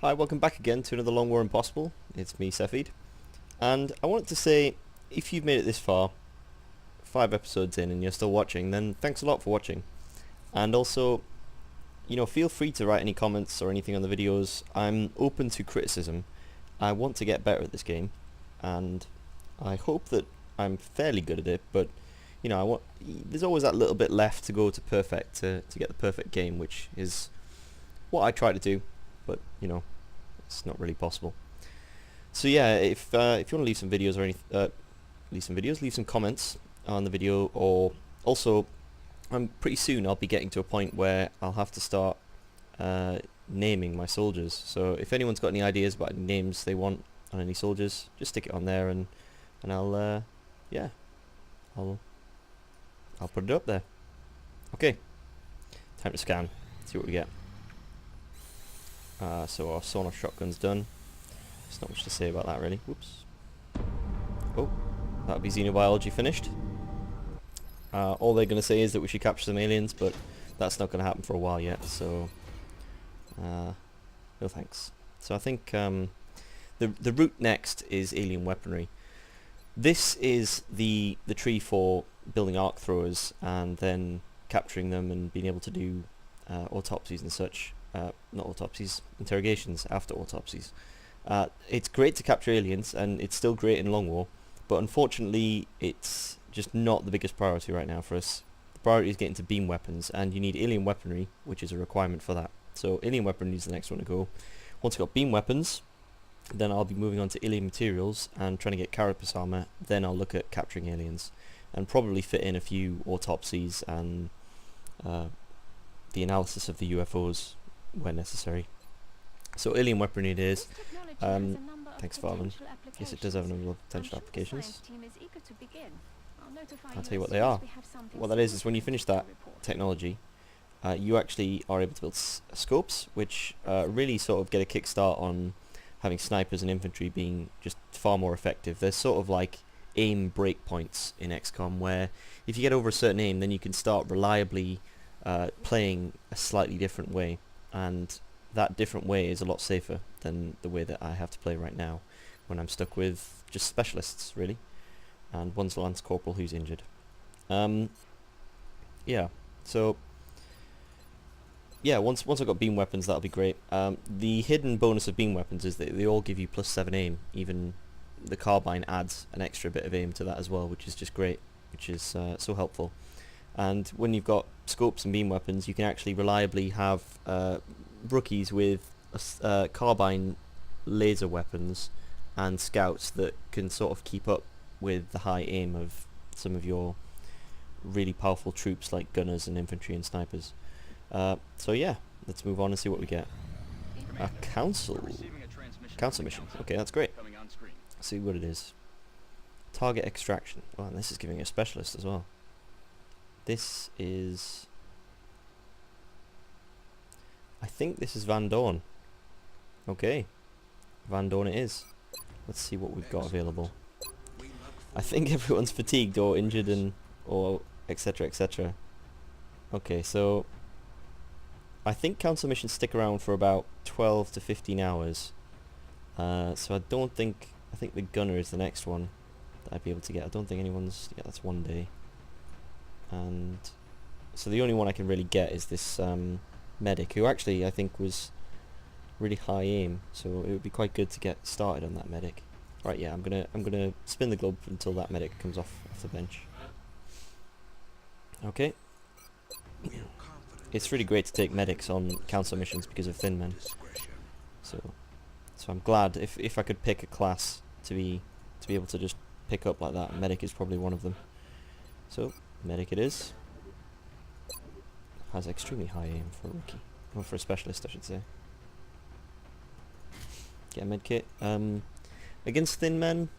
Hi, welcome back again to another Long War Impossible. It's me, Sefid. And I wanted to say, if you've made it this far, 5 episodes in and you're still watching, then thanks a lot for watching. And also, feel free to write any comments or anything on the videos. I'm open to criticism. I want to get better at this game, and I hope that I'm fairly good at it, but there's always that little bit left to go to perfect, to get the perfect game, which is what I try to do, but it's not really possible. So yeah, if you want to leave some videos or leave some comments on the video, or also, pretty soon I'll be getting to a point where I'll have to start naming my soldiers. So if anyone's got any ideas about any names they want on any soldiers, just stick it on there, and I'll I'll put it up there. Okay, time to scan. See what we get. So our sawn-off shotgun's done. There's not much to say about that really. Whoops. Oh, that'll be xenobiology finished. All they're going to say is that we should capture some aliens, but that's not going to happen for a while yet, so no thanks. So I think the route next is alien weaponry. This is the tree for building arc throwers and then capturing them and being able to do autopsies and such. Not autopsies, interrogations after autopsies. It's great to capture aliens, and it's still great in Long War, but unfortunately it's just not the biggest priority right now for us. The priority is getting to beam weapons, and you need alien weaponry, which is a requirement for that. So alien weaponry is the next one to go. Once I've got beam weapons, then I'll be moving on to alien materials and trying to get carapace armor. Then I'll look at capturing aliens, and probably fit in a few autopsies and the analysis of the UFOs where necessary. So alien weaponry it is. Thanks, Farman. Yes, it does have a number of potential applications. I'll tell you what they are. What that is when you finish that technology, you actually are able to build scopes, which really sort of get a kickstart on having snipers and infantry being just far more effective. There's sort of like aim breakpoints in XCOM, where if you get over a certain aim, then you can start reliably playing a slightly different way, and that different way is a lot safer than the way that I have to play right now, when I'm stuck with just specialists really, and one's a lance corporal who's injured. Yeah, so yeah, once I've got beam weapons, that'll be great. The hidden bonus of beam weapons is that they all give you +7 aim. Even the carbine adds an extra bit of aim to that as well, which is just great, which is so helpful. And when you've got scopes and beam weapons, you can actually reliably have rookies with carbine laser weapons and scouts that can sort of keep up with the high aim of some of your really powerful troops like gunners and infantry and snipers. So yeah, let's move on and see what we get. A council mission. Okay, that's great. Let's see what it is. Target extraction. Oh, and this is giving a specialist as well. This is... I think this is Van Dorn. Okay, Van Dorn it is. Let's see what we've got available. I think everyone's fatigued or injured or etc etc. Okay, so I think council missions stick around for about 12 to 15 hours. So I think the gunner is the next one that I'd be able to get. I don't think anyone's... Yeah, that's 1 day. And so the only one I can really get is this medic, who actually I think was really high aim, so it would be quite good to get started on that medic. Right, yeah, I'm gonna spin the globe until that medic comes off the bench. Okay. It's really great to take medics on council missions because of thin men. So I'm glad if I could pick a class to be able to just pick up like that. Medic is probably one of them. So medic it is. Has extremely high aim for a rookie. Or for a specialist, I should say. Get a medkit. Against thin men,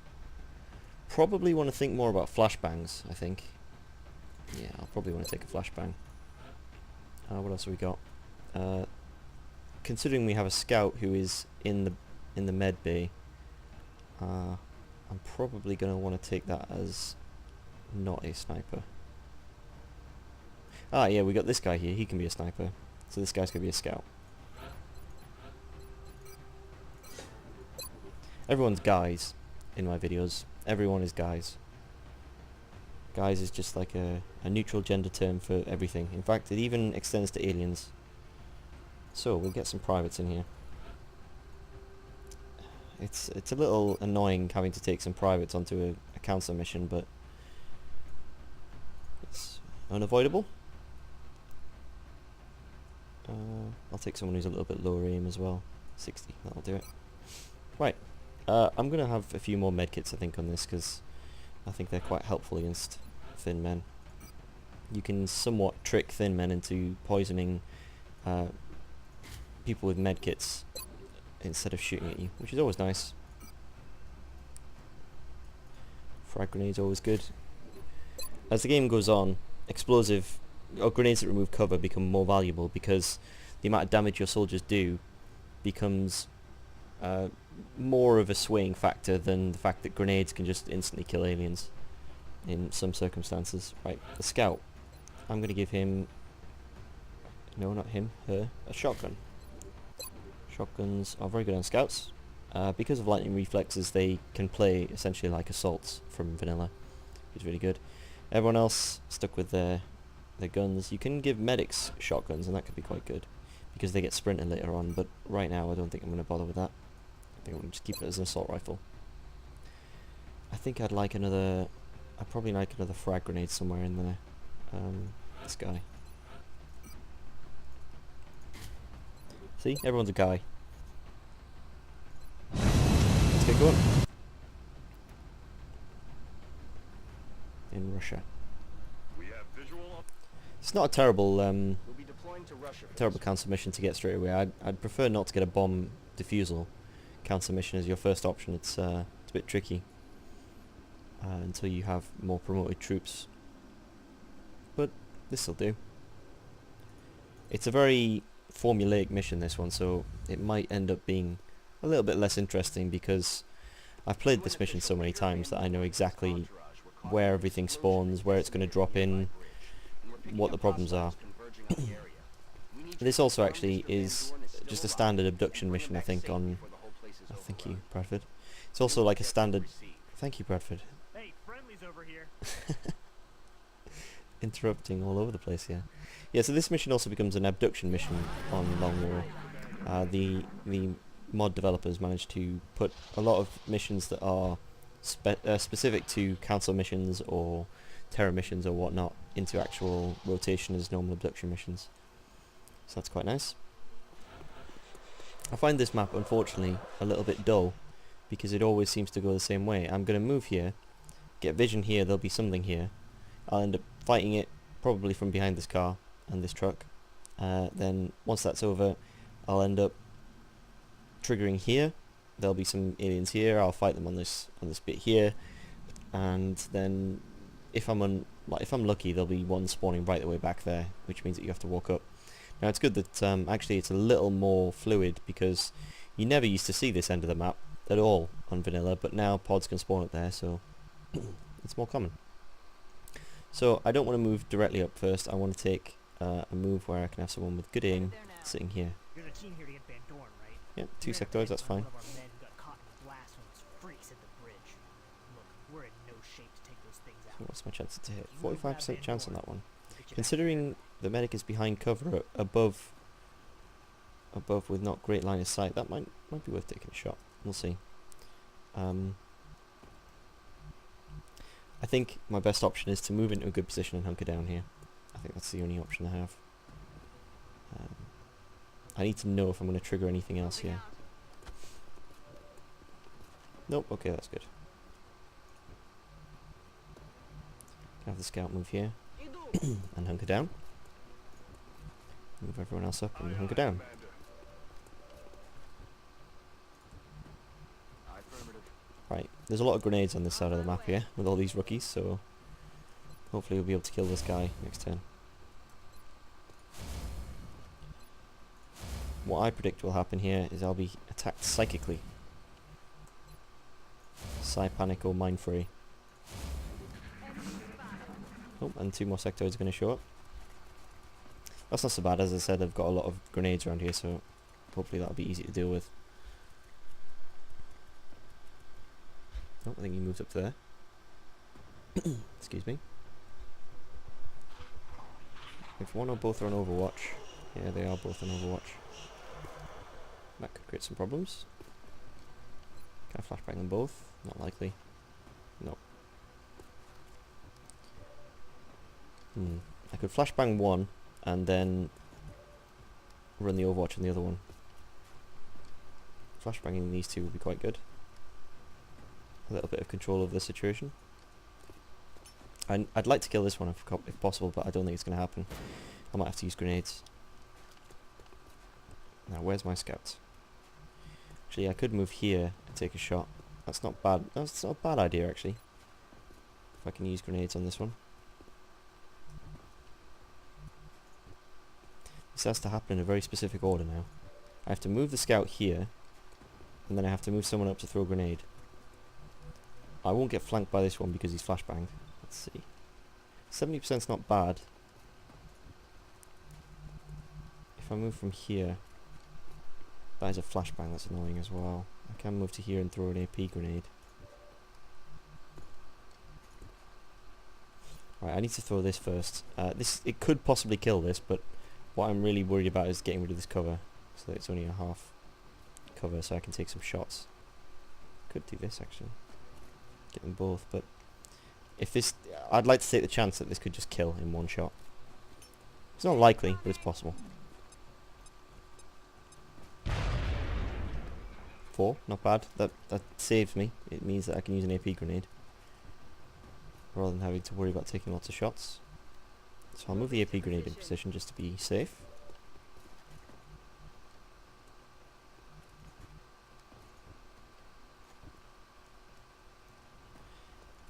probably want to think more about flashbangs, I think. Yeah, I'll probably want to take a flashbang. What else have we got? Considering we have a scout who is in the med bay, I'm probably going to want to take that as not a sniper. Ah, yeah, we got this guy here. He can be a sniper. So this guy's going to be a scout. Everyone's guys in my videos. Everyone is guys. Guys is just like a neutral gender term for everything. In fact, it even extends to aliens. So we'll get some privates in here. It's a little annoying having to take some privates onto a council mission, but it's unavoidable. I'll take someone who's a little bit lower aim as well. 60, that'll do it. Right, I'm going to have a few more medkits I think on this, because I think they're quite helpful against thin men. You can somewhat trick thin men into poisoning people with medkits instead of shooting at you, which is always nice. Frag grenades always good. As the game goes on, explosive or grenades that remove cover become more valuable because the amount of damage your soldiers do becomes more of a swaying factor than the fact that grenades can just instantly kill aliens in some circumstances. Right, the scout. I'm going to give him... No, not him, her. A shotgun. Shotguns are very good on scouts. Because of lightning reflexes, they can play essentially like assaults from vanilla, which is really good. Everyone else stuck with their guns. You can give medics shotguns, and that could be quite good because they get sprinted later on, but right now I don't think I'm going to bother with that. I think I'm going to just keep it as an assault rifle. I think I'd probably like another frag grenade somewhere in there. This guy. See? Everyone's a guy. Let's get going. In Russia. It's not a terrible council mission to get straight away. I'd prefer not to get a bomb defusal council mission as your first option. It's a bit tricky until you have more promoted troops. But this'll do. It's a very formulaic mission, this one, so it might end up being a little bit less interesting because I've played this mission so many times that I know exactly where everything spawns, where it's going to drop in, what the problems are. This also actually is just a standard abduction mission, I think, on... Oh, thank you, Bradford. It's also like a standard... Thank you, Bradford. Hey, friendly's over here. Interrupting all over the place here. Yeah, so this mission also becomes an abduction mission on Long War. The mod developers managed to put a lot of missions that are specific to council missions or terror missions or whatnot into actual rotation as normal abduction missions. So that's quite nice. I find this map, unfortunately, a little bit dull because it always seems to go the same way. I'm going to move here, get vision here, there'll be something here. I'll end up fighting it probably from behind this car and this truck. Then once that's over, I'll end up triggering here. There'll be some aliens here. I'll fight them on this bit here, and then if I'm lucky, there'll be one spawning right the way back there, which means that you have to walk up. Now it's good that actually it's a little more fluid because you never used to see this end of the map at all on vanilla, but now pods can spawn up there, so it's more common. So I don't want to move directly up first. I want to take a move where I can have someone with good aim sitting here. You're the team here to get Van Dorn, right? Yep, 2 sectoids, that's fine. One of our men who got caught in the blast when those freaks at the bridge. Look, we're in no shape to take those things out. So what's my chance to hit? 45% chance on that one. Considering the medic is behind cover above with not great line of sight, that might be worth taking a shot. We'll see. I think my best option is to move into a good position and hunker down here. I think that's the only option I have. I need to know if I'm going to trigger anything else here. Nope, okay, that's good. Have the scout move here and hunker down. Move everyone else up and hunker down. Right, there's a lot of grenades on this side of the map here with all these rookies, so hopefully we'll be able to kill this guy next turn. What I predict will happen here is I'll be attacked psychically. Panic or Mind Fury. Oh, and 2 more sectoids are going to show up. That's not so bad, as I said, I've got a lot of grenades around here, so hopefully that'll be easy to deal with. Oh, I think he moved up there. Excuse me. If one or both are on Overwatch. Yeah, they are both on Overwatch. That could create some problems. Can I flashbang them both? Not likely. No. I could flashbang one and then run the Overwatch on the other one. Flashbanging these two would be quite good. A little bit of control over the situation. I'd like to kill this one if possible, but I don't think it's going to happen. I might have to use grenades. Now, where's my scouts? Actually, I could move here and take a shot. That's not bad. That's not a bad idea, actually. If I can use grenades on this one. This has to happen in a very specific order now. I have to move the scout here, and then I have to move someone up to throw a grenade. I won't get flanked by this one because he's flashbanged. Let's see. 70% is not bad. If I move from here, that is a flashbang, that's annoying as well. I can move to here and throw an AP grenade. Right, I need to throw this first. It could possibly kill this, but what I'm really worried about is getting rid of this cover, so that it's only a half cover, so I can take some shots. Could do this actually. Get them both, but if this, I'd like to take the chance that this could just kill in one shot. It's not likely, but it's possible. 4, not bad. That saves me. It means that I can use an AP grenade rather than having to worry about taking lots of shots. So I'll move the AP grenade in position just to be safe.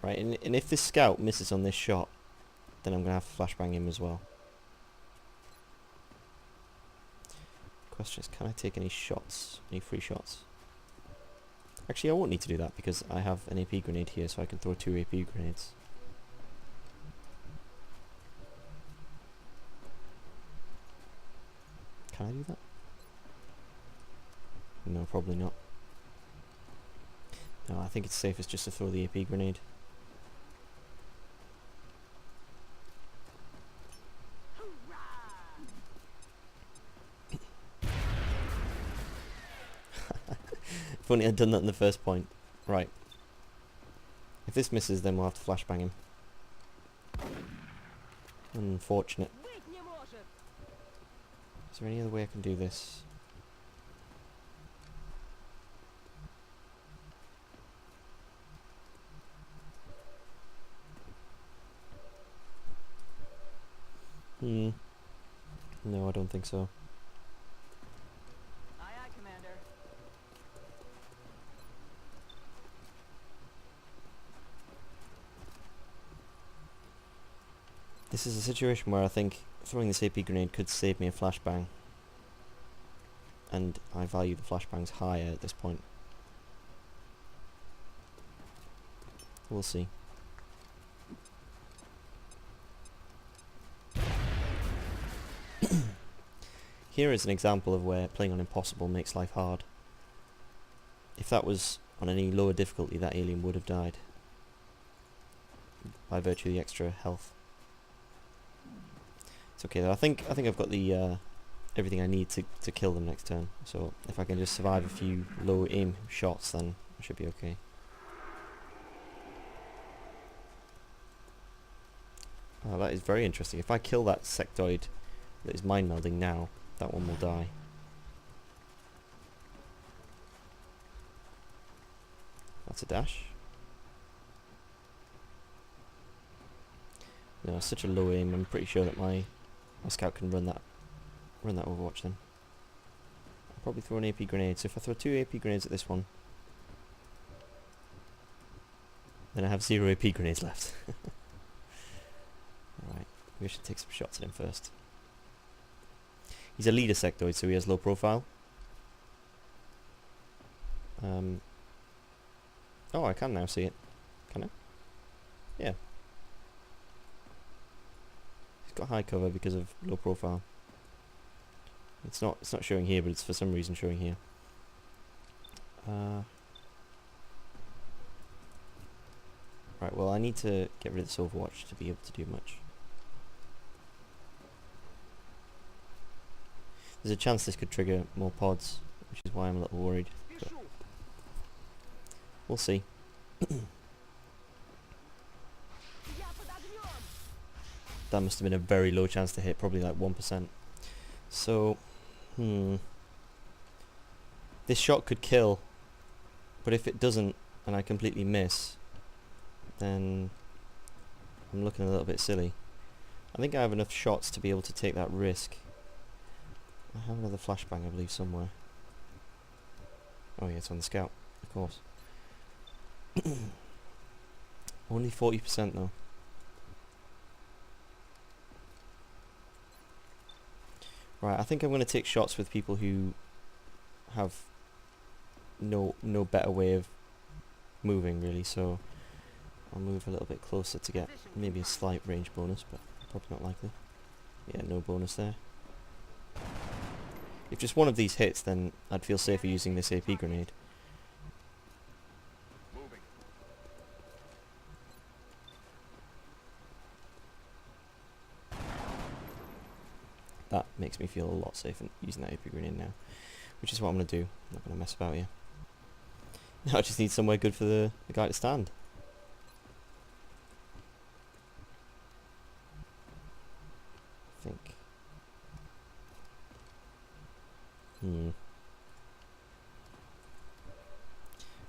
Right, and if this scout misses on this shot, then I'm going to have to flashbang him as well. Question is, can I take any shots? Any free shots? Actually, I won't need to do that because I have an AP grenade here, so I can throw 2 AP grenades. Can I do that? No, probably not. No, I think it's safest just to throw the AP grenade. If only I'd done that in the first point. Right. If this misses, then we'll have to flashbang him. Unfortunate. Is there any other way I can do this? No, I don't think so. Aye, aye, Commander. This is a situation where I think throwing this AP grenade could save me a flashbang. And I value the flashbangs higher at this point. We'll see. Here is an example of where playing on impossible makes life hard. If that was on any lower difficulty, that alien would have died by virtue of the extra health. It's okay though. I think I've got the everything I need to kill them next turn. So if I can just survive a few low aim shots, then I should be okay. Oh, that is very interesting. If I kill that sectoid that is mind melding now, that one will die. That's a dash. No, it's such a low aim. I'm pretty sure that my scout can run that Overwatch then. I'll probably throw an AP grenade. So if I throw 2 AP grenades at this one, then I have 0 AP grenades left. Alright, we should take some shots at him first. He's a leader sectoid, so he has low profile. Oh, I can now see it. Can I? Yeah. He's got high cover because of low profile. It's not showing here, but it's for some reason showing here. Right, well I need to get rid of this Overwatch to be able to do much. There's a chance this could trigger more pods, which is why I'm a little worried. But we'll see. That must have been a very low chance to hit, probably like 1%. So, this shot could kill, but if it doesn't and I completely miss, then I'm looking a little bit silly. I think I have enough shots to be able to take that risk. I have another flashbang, I believe, somewhere. Oh yeah, it's on the scout, of course. Only 40% though. Right, I think I'm going to take shots with people who have no better way of moving really, so I'll move a little bit closer to get maybe a slight range bonus, but probably not likely. Yeah, no bonus there. If just one of these hits, then I'd feel safer using this AP grenade. That makes me feel a lot safer using that AP grenade now, which is what I'm going to do. I'm not going to mess about here. Now I just need somewhere good for the guy to stand. I think.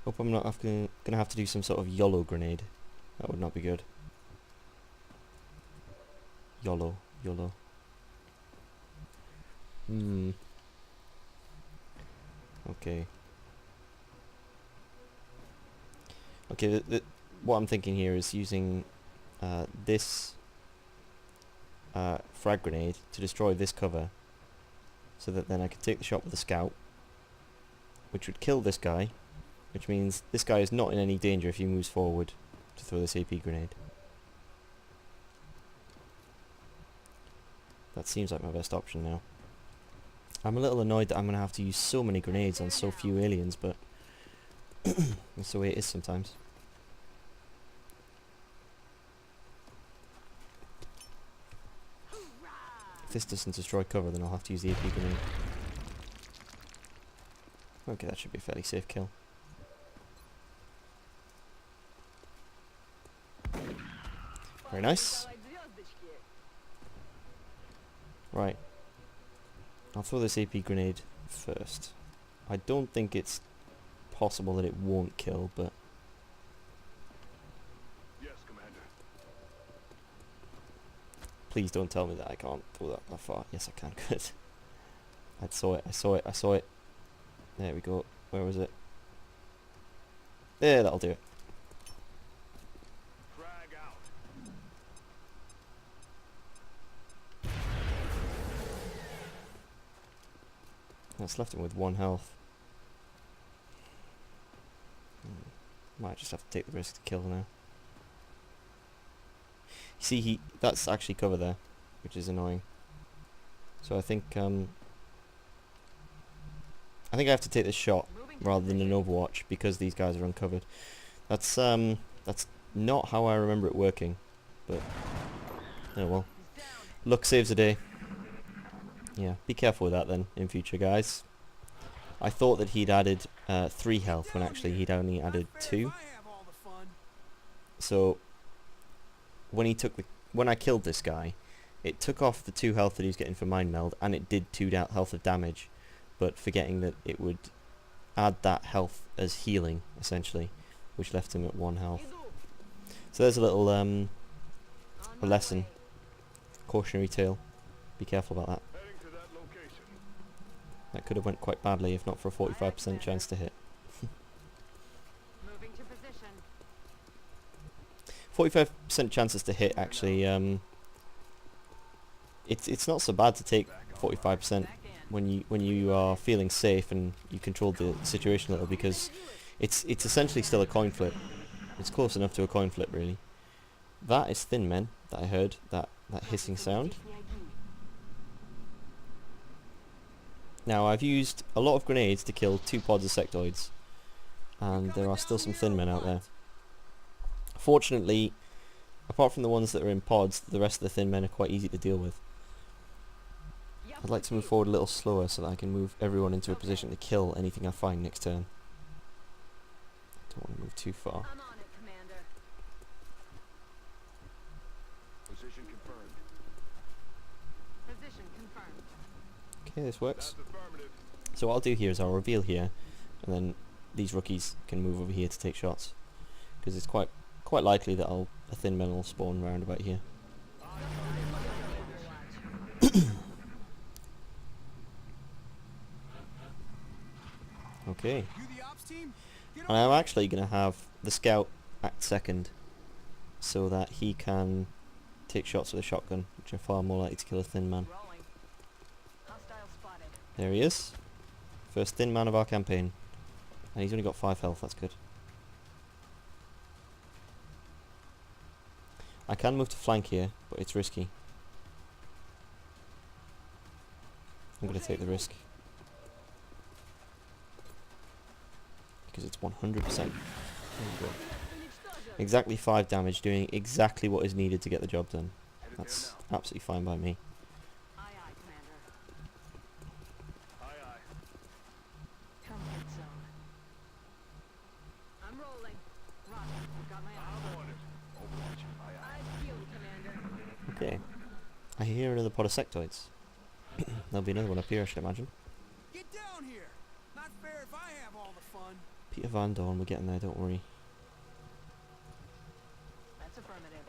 Hope I'm not going to have to do some sort of YOLO grenade. That would not be good. YOLO. Okay. Okay, what I'm thinking here is using this frag grenade to destroy this cover, so that then I could take the shot with the scout, which would kill this guy, which means this guy is not in any danger if he moves forward to throw this AP grenade. That seems like my best option now. I'm a little annoyed that I'm going to have to use so many grenades on so few aliens, but that's the way it is sometimes. If this doesn't destroy cover, then I'll have to use the AP grenade. Okay, that should be a fairly safe kill. Very nice. Right. I'll throw this AP grenade first. I don't think it's possible that it won't kill, but... Yes, Commander. Please don't tell me that I can't throw that far. Yes, I can. Good. I saw it. There we go. Where was it? There, that'll do it. Frag out. That's left him with 1 health. Might just have to take the risk to kill now. You see, that's actually cover there, which is annoying. So I think I have to take this shot rather than an Overwatch because these guys are uncovered. That's not how I remember it working, but oh well. Luck saves the day. Yeah, be careful with that then in future, guys. I thought that he'd added 3 health when actually he'd only added 2. So when I killed this guy, it took off the 2 health that he was getting for Mind Meld, and it did 2 health of damage, but forgetting that it would add that health as healing, essentially, which left him at 1 health. So there's a little a lesson, cautionary tale. Be careful about that. Heading to that location. That could have went quite badly if not for a 45% chance to hit. Moving to position. 45% chances to hit, actually. It's not so bad to take 45% when you are feeling safe and you control the situation a little, because it's essentially still a coin flip. It's close enough to a coin flip, really. That is Thin Men that I heard, that hissing sound. Now, I've used a lot of grenades to kill 2 pods of sectoids, and there are still some Thin Men out there. Fortunately, apart from the ones that are in pods, the rest of the thin men are quite easy to deal with. I'd like to move forward a little slower so that I can move everyone into a position to kill anything I find next turn. Don't want to move too far. I'm on it, Commander. Position confirmed. Position confirmed. Okay, this works. That's affirmative. So what I'll do here is I'll reveal here, and then these rookies can move over here to take shots, because it's quite likely that a thin men will spawn round about here. Okay. And I'm actually going to have the scout act second, so that he can take shots with a shotgun, which are far more likely to kill a thin man. Rolling. Hostile spotted. There he is. First thin man of our campaign. And he's only got 5 health, that's good. I can move to flank here, but it's risky. I'm going to take the risk. Because it's 100%. There we go. Exactly 5 damage, doing exactly what is needed to get the job done. That's absolutely fine by me. Aye, aye, Commander. Aye, aye. Comfort zone. I'm rolling. Roger. I've got my eyes I'm on. on it. Overwatch. Aye, aye. Eyes peeled, Commander. Okay. I hear another pod of sectoids. There'll be another one up here, I should imagine. Get down here! Not fair if I have all the fun. Peter Van Dorn, we're getting there, don't worry. That's affirmative.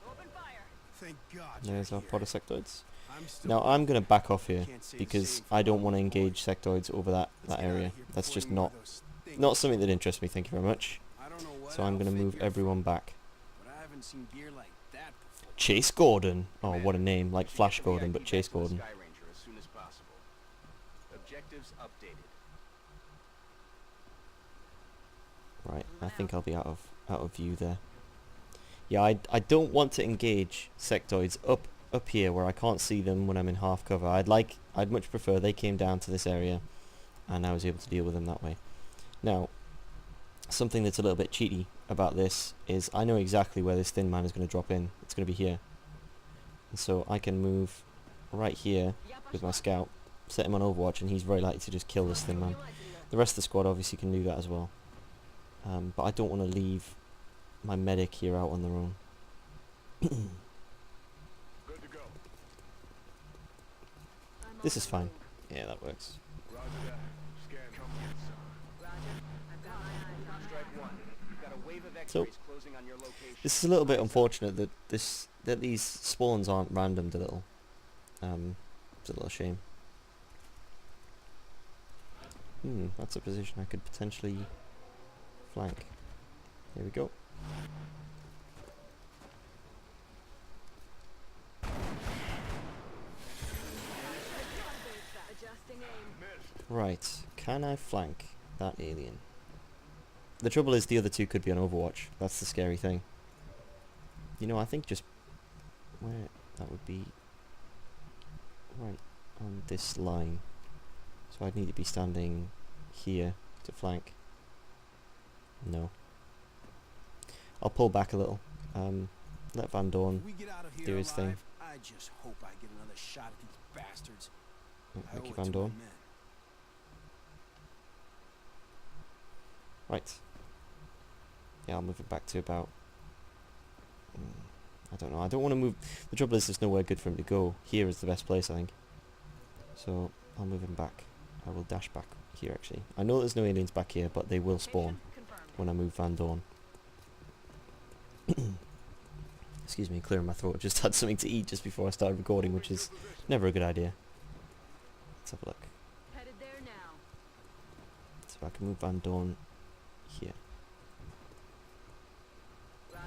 Open fire. Thank God. There's you're our here. pod of sectoids. I'm still Now I'm going to back off here, Can't say the because same for I don't the want to whole engage board. sectoids over that Let's get area. out of here That's before just any more not of those things not something that interests me, thank you very much. I don't know what So I'm going to outfit move you're everyone from, back. but I haven't seen gear like that before. Chase Gordon! Oh, what a name, like We should Flash get the Gordon, VIP but Chase back to the Gordon. Sky Ranger as soon as possible. Objectives updated. Right, I think I'll be out of view there. Yeah, I don't want to engage sectoids up here where I can't see them when I'm in half cover. I'd much prefer they came down to this area and I was able to deal with them that way. Now, something that's a little bit cheaty about this is I know exactly where this thin man is going to drop in. It's going to be here. And so I can move right here with my scout, set him on Overwatch, and he's very likely to just kill this thin man. The rest of the squad obviously can do that as well. But I don't want to leave my medic here out on their own. Good to go. I'm This on is the fine. move. Yeah, that works. Roger that. Scan comfort zone. Roger. I've got my eyes on Strike one. You've got a wave of So, X-rays closing on your location. This is a little bit unfortunate that these spawns aren't randomed a little. It's a little shame. That's a position I could potentially flank. Here we go. Adjusting aim. Missed. Right, can I flank that alien? The trouble is the other two could be on Overwatch. That's the scary thing. You know, I think just where that would be right on this line. So I'd need to be standing here to flank. No. I'll pull back a little. Let Van Dorn If we get out of here do his thing. alive, I just hope I get another shot at these bastards. I Thank owe you, it Van to my Dorn. men. Right. Yeah, I'll move it back to about... I don't know. I don't want to move... The trouble is there's nowhere good for him to go. Here is the best place, I think. So, I'll move him back. I will dash back here, actually. I know there's no aliens back here, but they will spawn Location confirmed. when I move Van Dorn. Excuse me, clearing my throat. I just had something to eat just before I started recording, which is never a good idea. Let's have a look. Headed there now. So I can move Van Dorn here. Roger.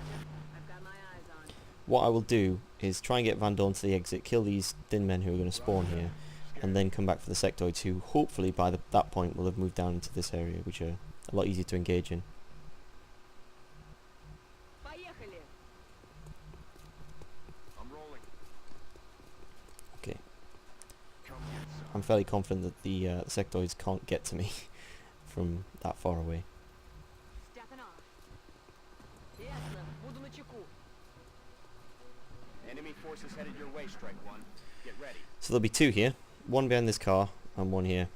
I've got my eyes on. What I will do is try and get Van Dorn to the exit, kill these thin men who are going to spawn here, and then come back for the sectoids who hopefully by that point will have moved down into this area, which are a lot easier to engage in. Поехали. I'm rolling. I'm fairly confident that the sectoids can't get to me from that far away. Stepping off. Ясно. Буду начеку. Enemy forces headed your way, Strike One. Get ready. So there'll be two here, one behind this car and one here.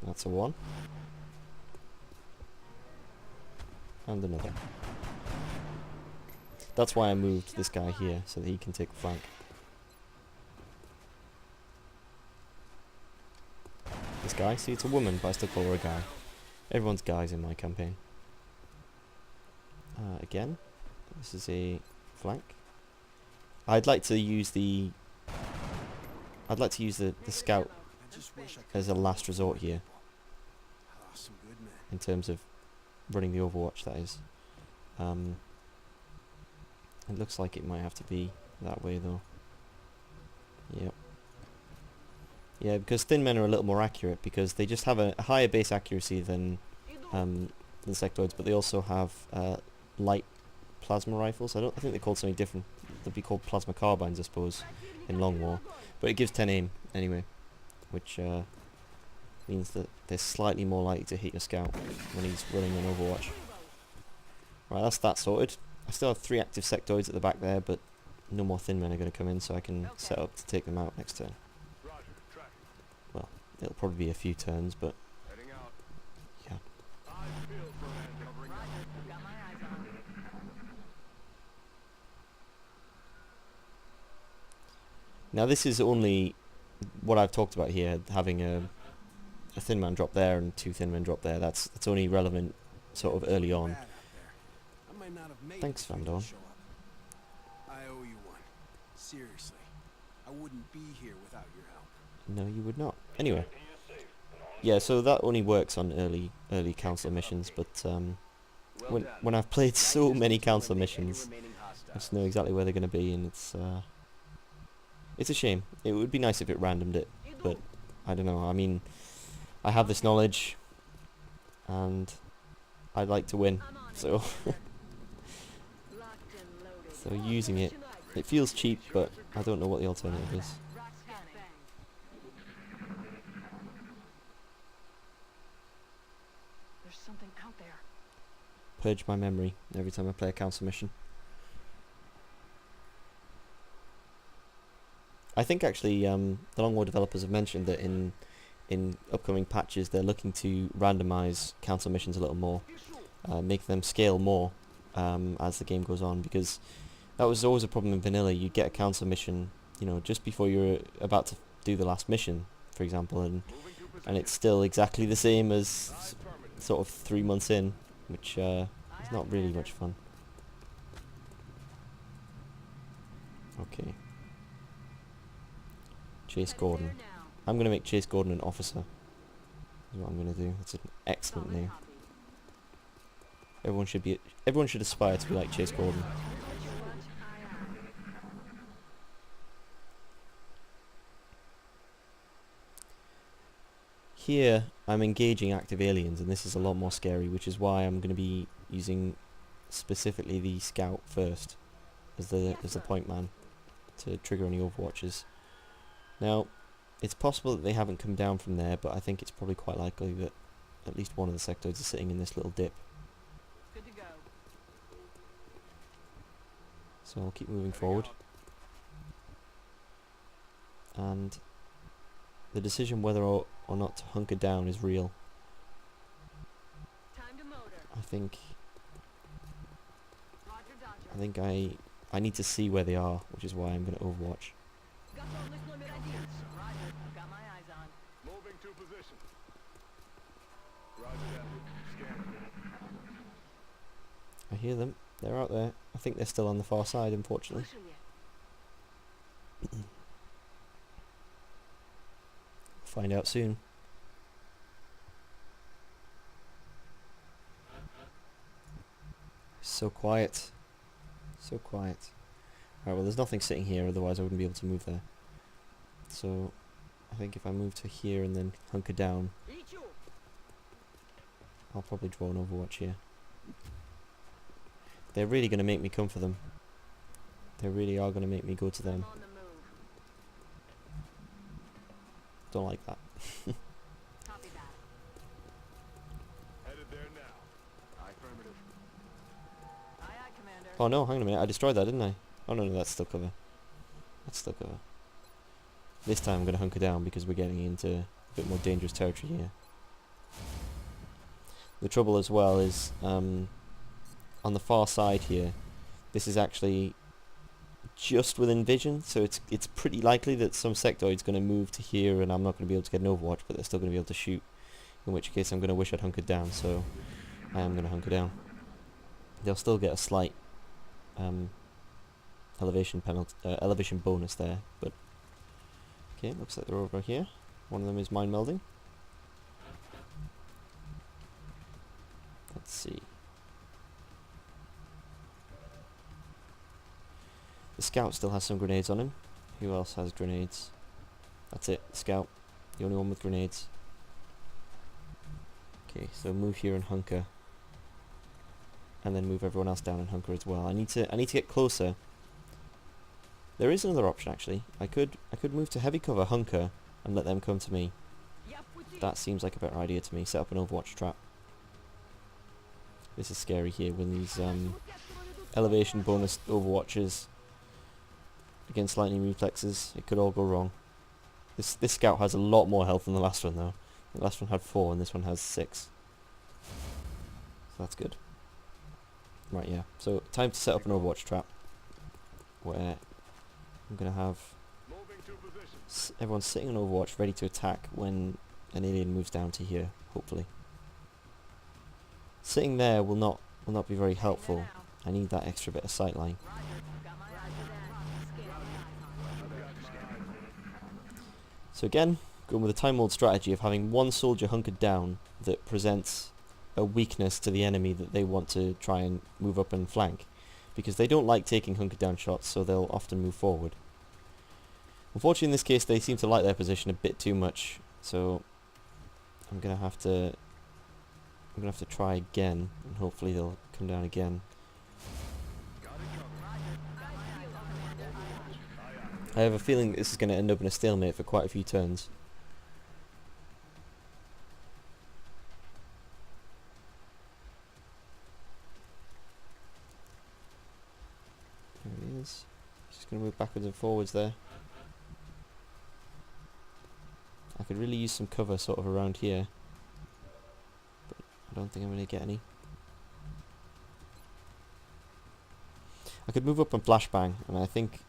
That's a one. And another. That's why I moved this guy here, so that he can take the flank. This guy, see, it's a woman, but I still call her a guy. Everyone's guys in my campaign. Again, this is a flank. I'd like to use the scout I just wish I could as a last resort here, some good men. in terms of running the Overwatch, that is. It looks like it might have to be that way though. Yep. Yeah, because thin men are a little more accurate because they just have a higher base accuracy than sectoids, but they also have light plasma rifles. I think they're called something different. They'd be called plasma carbines, I suppose, in long war. But it gives 10 aim anyway, which means that they're slightly more likely to hit your scout when he's running an Overwatch. Right, that's that sorted. I still have 3 active sectoids at the back there, but no more thin men are going to come in, so I can set up to take them out next turn. Roger. Tracking. Well, it'll probably be a few turns, but Heading out. yeah. Eyes peeled for man covering up. Roger. Got my eyes on. Now this is only what I've talked about here, having a thin man drop there and 2 thin men drop there. That's only relevant sort of early on. Bad out there. I might not have made Thanks, it if you Van didn't Dorn. show up. I owe you one. Seriously. I wouldn't be here without your help. No, you would not. Anyway, yeah. So that only works on early council missions, but Well done. when I've played so Now many you're supposed to council eliminate any missions, remaining I hostiles. just know exactly where they're going to be, and it's a shame. It would be nice if it randomed it, but I don't know. I mean, I have this knowledge, and I'd like to win, I'm on it. so Locked and loaded. so using it. It feels cheap, but I don't know what the alternative is. Rock scanning. There's something out there. Purge my memory every time I play a council mission. I think actually the Long War developers have mentioned that in upcoming patches they're looking to randomize council missions a little more, make them scale more as the game goes on, because that was always a problem in vanilla. You'd get a council mission, you know, just before you're about to do the last mission, for example, and it's still exactly the same as sort of 3 months in, which is not really much fun. Okay. Chase Gordon. I'm going to make Chase Gordon an officer. Is what I'm going to do. That's an excellent name. Everyone should aspire to be like Chase Gordon. Here, I'm engaging active aliens, and this is a lot more scary, which is why I'm going to be using specifically the scout first as the point man to trigger any overwatches. Now, it's possible that they haven't come down from there, but I think it's probably quite likely that at least one of the sectoids is sitting in this little dip. Good to go. So I'll keep moving forward. And the decision whether or not to hunker down is real. Time to motor. I think Roger, Dodger. I need to see where they are, which is why I'm going to overwatch. Готовность номер 1. Roger. Got my eyes on. Moving to position. Roger that. Scanning. I hear them. They're out there. I think they're still on the far side, unfortunately. Слышали? Find out soon. So quiet. So quiet. Alright, well there's nothing sitting here, otherwise I wouldn't be able to move there. So, I think if I move to here and then hunker down, Лечу. I'll probably draw an overwatch here. They're really going to make me come for them. They really are going to make me go to them. I'm on the Don't like that. Copy that. Headed there now. Affirmative. Aye, aye, Commander. Oh no, hang on a minute. I destroyed that, didn't I? Oh no, that's still cover. That's still cover. This time I'm going to hunker down because we're getting into a bit more dangerous territory here. The trouble as well is, on the far side here, this is actually just within vision, so it's pretty likely that some sectoid's going to move to here and I'm not going to be able to get an overwatch, but they're still going to be able to shoot, in which case I'm going to wish I'd hunkered down, so I am going to hunker down. They'll still get a slight elevation bonus there, but okay, looks like they're over here. One of them is mind melding. Let's see. The scout still has some grenades on him. Who else has grenades? That's it, scout. The only one with grenades. Okay, so move here and hunker. And then move everyone else down and hunker as well. I need to get closer. There is another option actually. I could move to heavy cover, hunker, and let them come to me. That seems like a better idea to me. Set up an overwatch trap. This is scary here when these elevation bonus overwatches against lightning reflexes. It could all go wrong. This scout has a lot more health than the last one though. The last one had 4 and this one has 6. So that's good. Right, yeah. So time to set up an overwatch trap where I'm gonna have Moving to position. everyone sitting on overwatch ready to attack when an alien moves down to here, hopefully. Sitting there will not be very helpful. I need that extra bit of sightline. So again, going with the time old strategy of having one soldier hunkered down that presents a weakness to the enemy that they want to try and move up and flank, because they don't like taking hunkered down shots, so they'll often move forward. Unfortunately in this case they seem to like their position a bit too much, so I'm gonna have to try again, and hopefully they'll come down again. I have a feeling this is going to end up in a stalemate for quite a few turns. There he is. Just going to move backwards and forwards there. I could really use some cover sort of around here, but I don't think I'm going to get any. I could move up and flashbang, and I think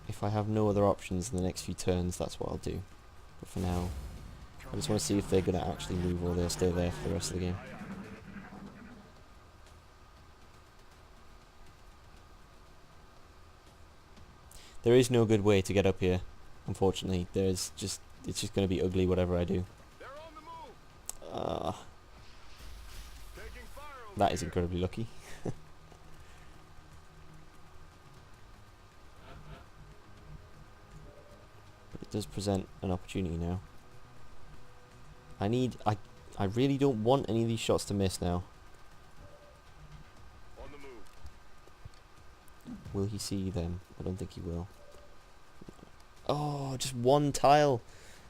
if I have no other options in the next few turns, that's what I'll do. But for now, I just want to see if they're going to actually move or they'll stay there for the rest of the game. There is no good way to get up here, unfortunately. It's just going to be ugly whatever I do. They're on the move. Taking fire over That is here. incredibly lucky. But it does present an opportunity now. I really don't want any of these shots to miss now. On the move. Will he see them? I don't think he will. Oh, just one tile.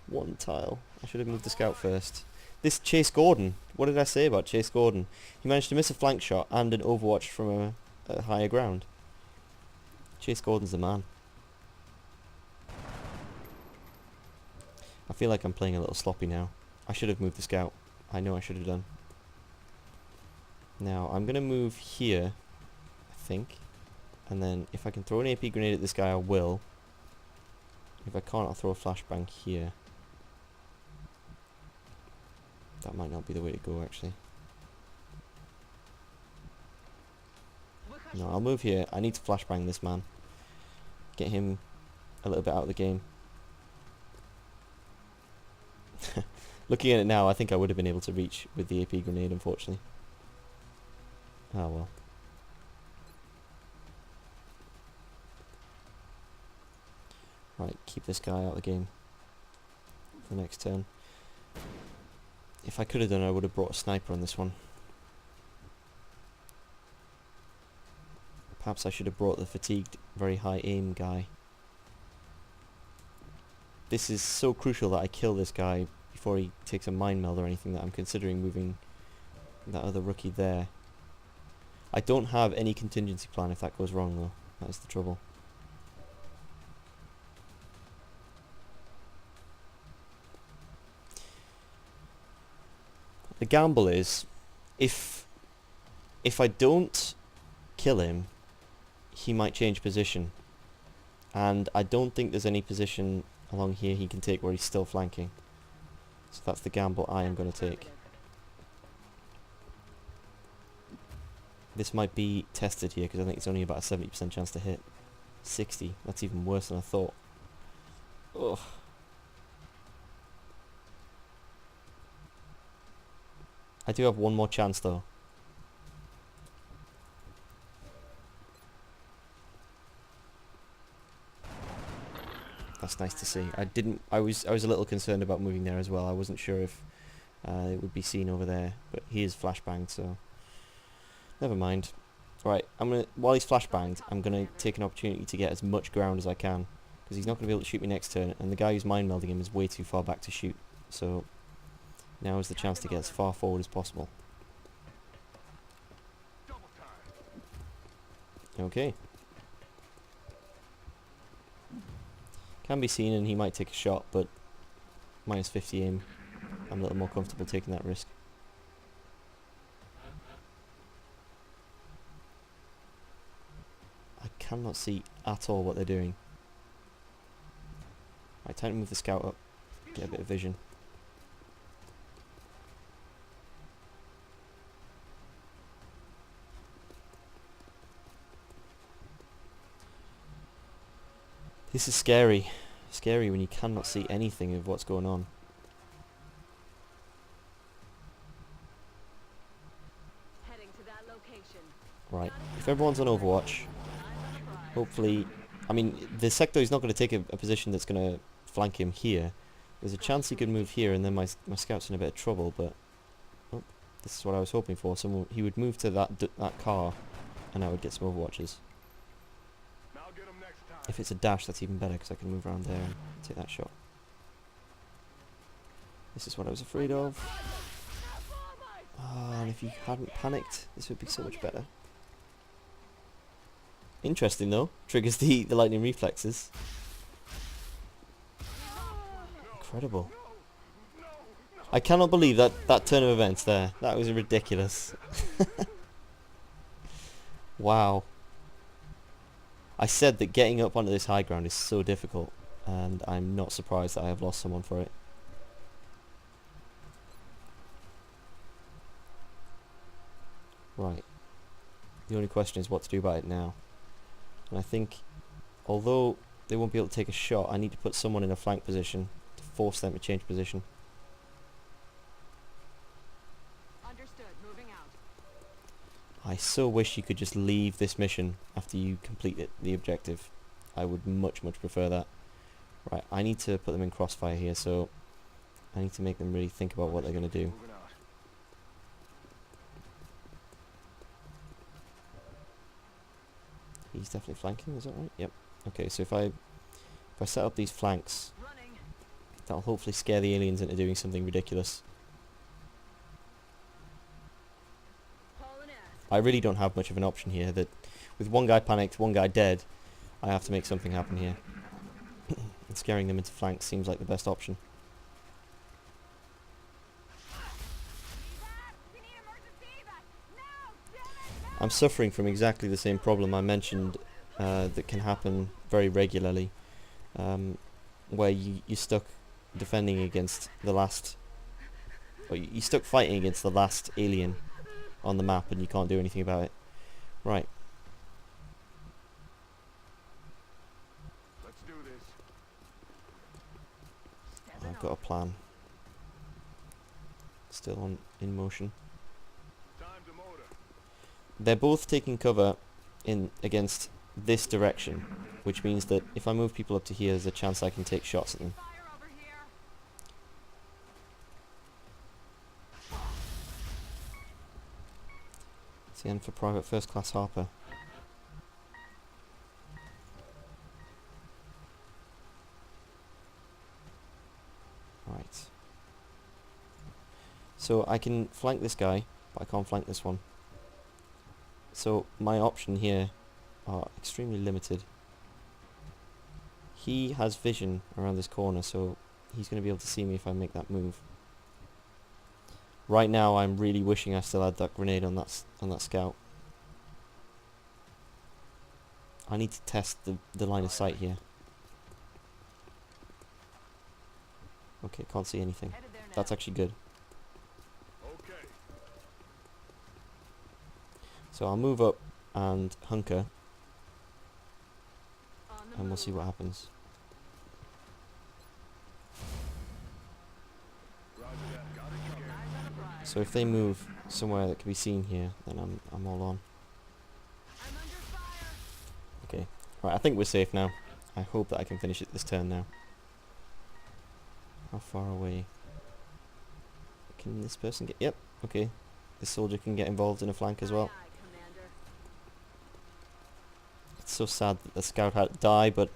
One tile. I should have moved the scout first. This Chase Gordon. What did I say about Chase Gordon? He managed to miss a flank shot and an overwatch from a higher ground. Chase Gordon's the man. I feel like I'm playing a little sloppy now. I should have moved the scout. I know I should have done. Now, I'm going to move here, I think. And then, if I can throw an AP grenade at this guy, I will. If I can't, I'll throw a flashbang here. That might not be the way to go, actually. No, I'll move here. I need to flashbang this man. Get him a little bit out of the game. Looking at it now, I think I would have been able to reach with the AP grenade, unfortunately. Oh well. Right, keep this guy out of the game for the next turn. If I could have done, I would have brought a sniper on this one. Perhaps I should have brought the fatigued, very high aim guy. this is so crucial that I kill this guy before he takes a mind meld or anything that I'm considering moving that other rookie there. I don't have any contingency plan if that goes wrong though. That's the trouble. The gamble is, if I don't kill him, he might change position. And I don't think there's any position along here he can take where he's still flanking. So that's the gamble I am going to take. This might be tested here because I think it's only about a 70% chance to hit. 60, that's even worse than I thought. Ugh. I do have one more chance though. That's nice to see. I was a little concerned about moving there as well. I wasn't sure if it would be seen over there, but he is flashbanged, so never mind. Right, while he's flashbanged, I'm gonna take an opportunity to get as much ground as I can, because he's not gonna be able to shoot me next turn, and the guy who's mind melding him is way too far back to shoot. So now is the chance to get as far forward as possible. Okay. Can be seen and he might take a shot, but minus 50 aim, I'm a little more comfortable taking that risk. I cannot see at all what they're doing. Right, time to move the scout up, get a bit of vision. This is scary. Scary when you cannot see anything of what's going on. Heading to that location. Right, if everyone's on Overwatch, hopefully, I mean, the sector is not going to take a position that's going to flank him here. There's a chance he could move here and then my scout's in a bit of trouble, but oh, this is what I was hoping for. He would move to that car and I would get some Overwatches. If it's a dash, that's even better because I can move around there and take that shot. This is what I was afraid of. And if you hadn't panicked, this would be so much better. Interesting though, triggers the lightning reflexes. Incredible. I cannot believe that turn of events there. That was ridiculous. Wow. I said that getting up onto this high ground is so difficult, and I'm not surprised that I have lost someone for it. Right. The only question is what to do about it now. And I think, although they won't be able to take a shot, I need to put someone in a flank position to force them to change position. Understood. Moving out. I so wish you could just leave this mission after you complete the objective. I would much prefer that. Right, I need to put them in crossfire here, so I need to make them really think about what they're going to do. He's definitely flanking, is that right? Yep. Okay, so if I set up these flanks, that'll hopefully scare the aliens into doing something ridiculous. I really don't have much of an option here. That with one guy panicked, one guy dead, I have to make something happen here. And scaring them into flanks seems like the best option. I'm suffering from exactly the same problem I mentioned that can happen very regularly, where you're stuck defending against the last, or you're stuck fighting against the last alien on the map and you can't do anything about it. Right. Let's do this. I've got a plan. Still in motion. Time to motor. They're both taking cover against this direction, which means that if I move people up to here, there's a chance I can take shots at them. Fire over here. It's the end for Private First Class Harper. So I can flank this guy, but I can't flank this one. So my option here are extremely limited. He has vision around this corner, so he's going to be able to see me if I make that move. Right now, I'm really wishing I still had that grenade on that scout. I need to test the line of sight here. Okay, can't see anything. Headed there now. That's actually good. Okay. So I'll move up and hunker, On the and we'll move. see what happens. Roger that. Got it covered. Eyes on the prize. So if they move somewhere that can be seen here, then I'm all on. I'm under fire. Okay. Right, I think we're safe now. I hope that I can finish it this turn now. How far away? Can this person get... Yep, okay. This soldier can get involved in a flank as well. Aye, aye, Commander. It's so sad that the scout had to die, but...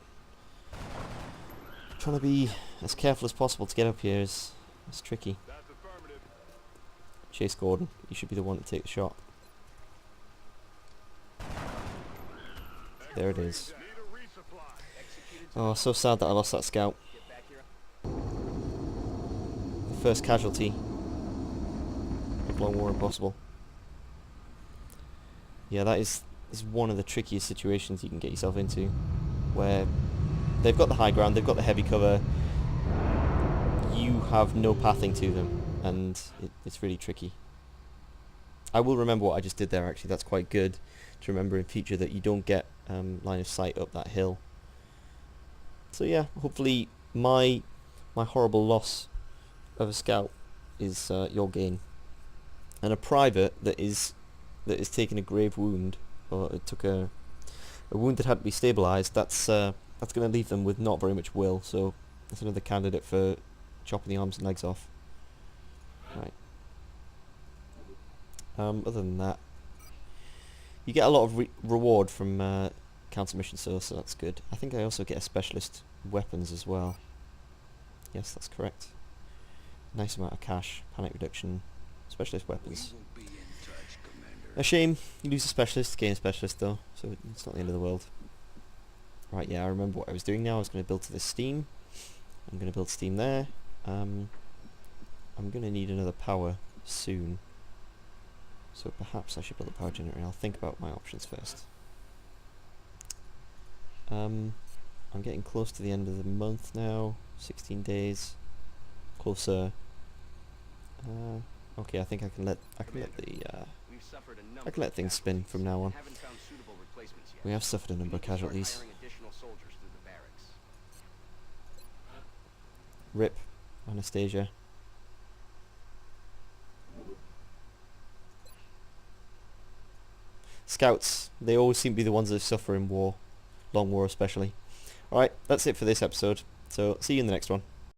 trying to be as careful as possible to get up here is tricky. That's affirmative. Chase Gordon, you should be the one to take the shot. There it is. Need a resupply. Executed. Oh, so sad that I lost that scout. Get back here. The first casualty of Long War Impossible. Yeah, that is one of the trickiest situations you can get yourself into, where they've got the high ground, they've got the heavy cover, you have no pathing to them, and it's really tricky. I will remember what I just did there, actually. That's quite good to remember in future, that you don't get line of sight up that hill. So yeah, hopefully my horrible loss of a scout is your gain. And a private that is taking a grave wound, or it took a wound that had to be stabilised, that's going to leave them with not very much will, so that's another candidate for chopping the arms and legs off. Right. Other than that, you get a lot of reward from counter mission, so that's good. I think I also get a specialist weapons as well. Yes, that's correct. Nice amount of cash, panic reduction, specialist weapons. We will be in touch, Commander. A shame you lose a specialist, gain a specialist though, so it's not the end of the world. Right, yeah, I remember what I was doing now. I was going to build to this steam. I'm going to build steam there. I'm going to need another power soon. So perhaps I should build a power generator, and I'll think about my options first. I'm getting close to the end of the month now. 16 days. Closer. Okay, I think I can let We've suffered a number I can let of things spin casualties from now on. and haven't found suitable replacements yet. We have suffered a number of We need to start casualties. hiring additional soldiers through the barracks. RIP, Anastasia. Scouts, they always seem to be the ones that suffer in war. Long war especially. Alright, that's it for this episode. So, see you in the next one.